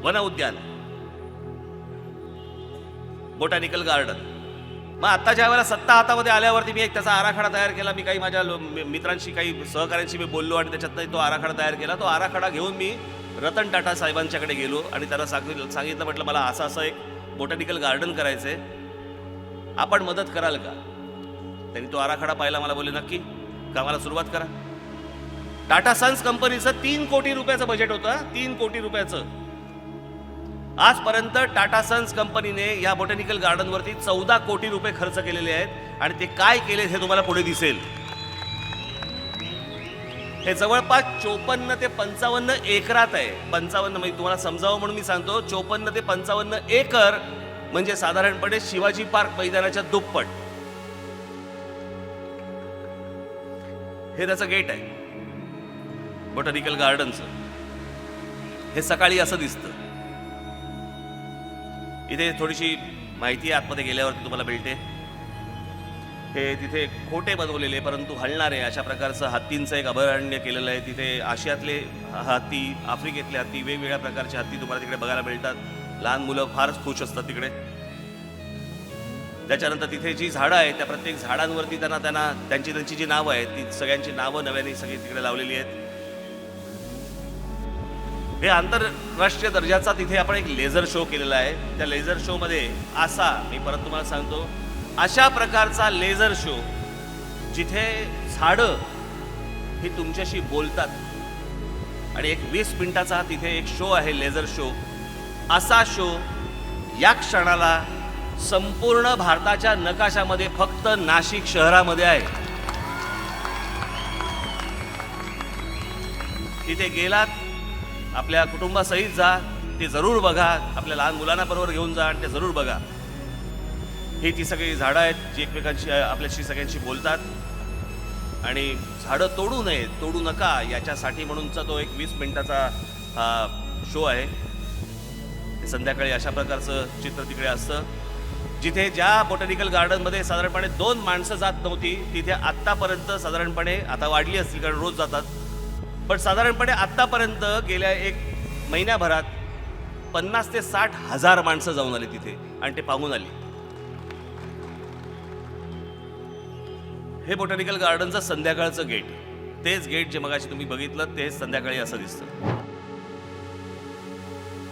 One उद्यान, botanical garden. मग आता ज्या वेळेला सत्ता हातामध्ये आल्यावरती मी एक त्याचा आराखडा तयार केला. मी काही माझ्या मित्रांशी, काही सहकाऱ्यांशी मी बोललो आणि त्याच्यातनं तो आराखडा तयार केला. तो आराखडा घेऊन मी रतन टाटा साहेबांच्याकडे गेलो आणि त्यांना सांगितलं, म्हटलं मला असं असं एक बोटॅनिकल गार्डन करायचं आहे, आपण मदत कराल का? त्यांनी तो आराखडा पाहिला. मला बोलले नक्की, कामाला सुरुवात करा. टाटा सन्स कंपनीचं 3 कोटी रुपयाचं बजेट होतं. 3 कोटी रुपयाचं. आजपर्यंत टाटा सन्स कंपनीने या बोटॅनिकल गार्डनवरती 14 कोटी रुपये खर्च केलेले आहेत आणि ते काय केले हे तुम्हाला पुढे दिसेल. हे जवळपास 54 ते 55 एकरात आहे. 55 म्हणजे तुम्हाला समजावं म्हणून मी सांगतो, 54 ते 55 एकर म्हणजे साधारणपणे शिवाजी पार्क मैदानाच्या दुप्पट. हे त्याचं गेट आहे बोटॅनिकल गार्डनचं. हे सकाळी असं दिसतं. इथे थोडीशी माहिती आतमध्ये गेल्यावरती तुम्हाला मिळते. हे तिथे खोटे बनवलेले परंतु हलणारे अशा प्रकारचं हत्तींचं एक अभयारण्य केलेलं आहे. तिथे आशियातले हत्ती, आफ्रिकेतले हत्ती, वेगवेगळ्या प्रकारचे हत्ती तुम्हाला तिकडे बघायला मिळतात. लहान मुलं फारच खुश असतात तिकडे. त्याच्यानंतर तिथे जी झाडं आहेत त्या प्रत्येक झाडांवरती त्यांची जी नावं आहेत ती सगळ्यांची नावं नव्याने सगळी तिकडे लावलेली आहेत. हे आंतरराष्ट्रीय दर्जाचा तिथे आपण एक लेझर शो केलेला आहे. त्या लेझर शो मध्ये मी परत तुम्हाला सांगतो, अशा प्रकारचा लेझर शो जिथे झाडं ही तुमच्याशी बोलतात आणि एक 20 मिनिटाचा तिथे एक शो आहे, लेझर शो. असा शो या क्षणाला संपूर्ण भारताच्या नकाशामध्ये फक्त नाशिक शहरामध्ये आहे. तिथे गेलात, आपल्या कुटुंबासहित जा, ते जरूर बघा. आपल्या लहान मुलांना बरोबर घेऊन जा आणि ते जरूर बघा. ही ती सगळी झाडं आहेत जी एकमेकांशी, आपल्याशी सगळ्यांशी बोलतात आणि झाडं तोडू नये, तोडू नका याच्यासाठी म्हणूनचा तो एक 20 मिनिटाचा शो आहे. संध्याकाळी अशा प्रकारचं चित्र तिकडे असतं. जिथे ज्या बोटॅनिकल गार्डनमध्ये साधारणपणे 2 माणसं जात नव्हती तिथे आत्तापर्यंत साधारणपणे, आता वाढली असतील कारण रोज जातात, पण साधारणपणे आत्तापर्यंत गेल्या 1 महिन्याभरात 50 ते 60 हजार माणसं जाऊन आली तिथे आणि ते पाहून आली. हे बोटॅनिकल गार्डनचं संध्याकाळचं गेट. तेच गेट जे मगाशी तुम्ही बघितलं ते संध्याकाळी असं दिसतं.